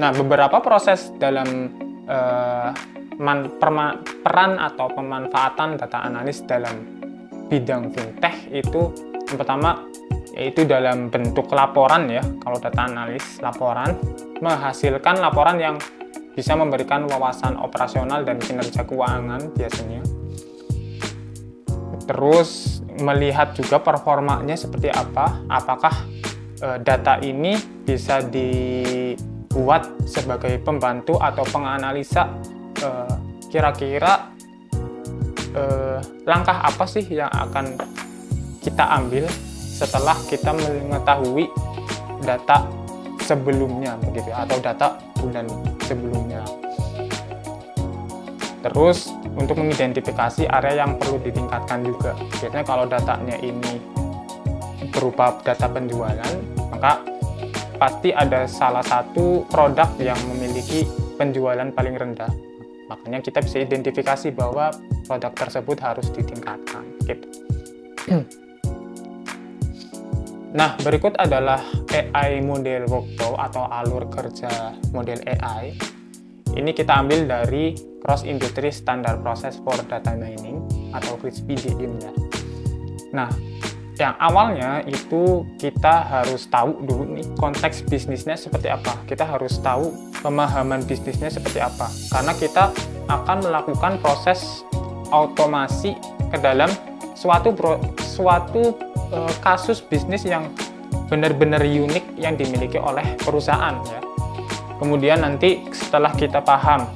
Nah, beberapa proses dalam peran atau pemanfaatan data analis dalam bidang fintech itu yang pertama yaitu dalam bentuk laporan ya. Kalau data analis laporan menghasilkan laporan yang bisa memberikan wawasan operasional dan kinerja keuangan biasanya. Terus melihat juga performanya seperti apa, apakah data ini bisa dibuat sebagai pembantu atau penganalisa kira-kira langkah apa sih yang akan kita ambil setelah kita mengetahui data sebelumnya begitu atau data bulan sebelumnya. Terus untuk mengidentifikasi area yang perlu ditingkatkan juga. Biasanya kalau datanya ini berupa data penjualan, maka pasti ada salah satu produk yang memiliki penjualan paling rendah. Makanya kita bisa identifikasi bahwa produk tersebut harus ditingkatkan gitu. Nah, berikut adalah AI model workflow atau alur kerja model AI. Ini kita ambil dari Cross Industry Standard Process for Data Mining atau CRISP-DM ya. Nah, yang awalnya itu kita harus tahu dulu nih konteks bisnisnya seperti apa. Kita harus tahu pemahaman bisnisnya seperti apa. Karena kita akan melakukan proses otomasi ke dalam suatu kasus bisnis yang benar-benar unik yang dimiliki oleh perusahaan ya. Kemudian nanti setelah kita paham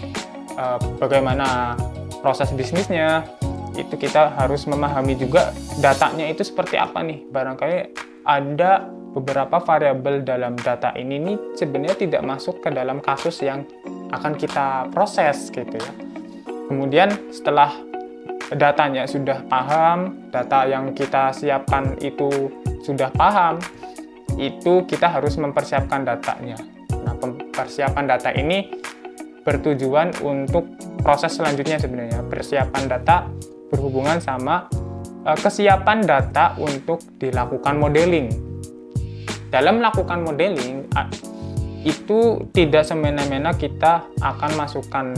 bagaimana proses bisnisnya, itu kita harus memahami juga datanya itu seperti apa nih. Barangkali ada beberapa variabel dalam data ini nih sebenarnya tidak masuk ke dalam kasus yang akan kita proses gitu ya. Kemudian setelah datanya sudah paham, data yang kita siapkan itu sudah paham, itu kita harus mempersiapkan datanya. Nah, persiapan data ini bertujuan untuk proses selanjutnya sebenarnya. Persiapan data berhubungan sama kesiapan data untuk dilakukan modeling. Dalam melakukan modeling, itu tidak semena-mena kita akan masukkan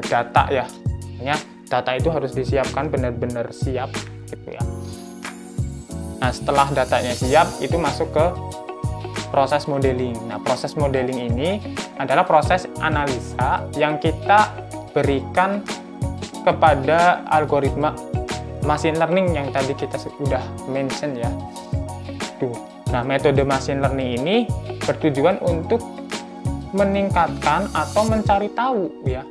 data ya. Data itu harus disiapkan benar-benar siap gitu ya. Nah, setelah datanya siap, itu masuk ke proses modeling. Nah, proses modeling ini adalah proses analisa yang kita berikan kepada algoritma machine learning yang tadi kita sudah mention ya. Tuh. Nah, metode machine learning ini bertujuan untuk meningkatkan atau mencari tahu ya,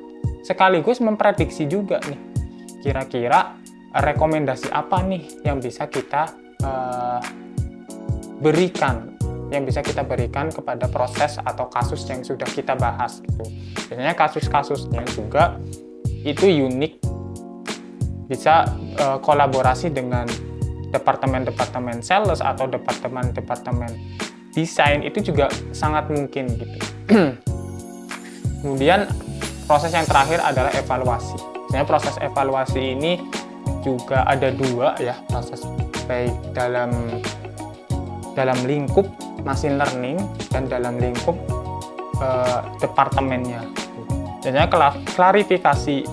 sekaligus memprediksi juga nih kira-kira rekomendasi apa nih yang bisa kita berikan kepada proses atau kasus yang sudah kita bahas gitu. Biasanya kasus-kasusnya juga itu unik, bisa kolaborasi dengan departemen-departemen sales atau departemen-departemen desain, itu juga sangat mungkin gitu. Kemudian proses yang terakhir adalah evaluasi. Sebenarnya proses evaluasi ini juga ada dua ya, proses baik dalam lingkup machine learning dan dalam lingkup departemennya. Jadi klarifikasi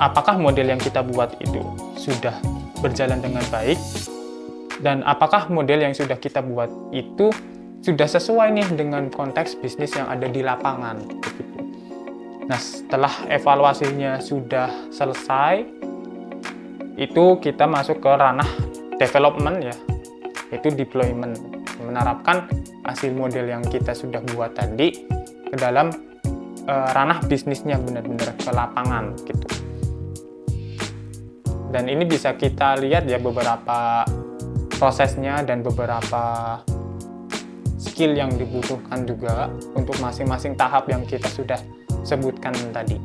apakah model yang kita buat itu sudah berjalan dengan baik dan apakah model yang sudah kita buat itu sudah sesuai nih dengan konteks bisnis yang ada di lapangan begitu. Nah, setelah evaluasinya sudah selesai, itu kita masuk ke ranah development ya, yaitu deployment, menerapkan hasil model yang kita sudah buat tadi ke dalam ranah bisnisnya, benar-benar ke lapangan gitu. Dan ini bisa kita lihat ya beberapa prosesnya dan beberapa skill yang dibutuhkan juga untuk masing-masing tahap yang kita sudah sebutkan tadi.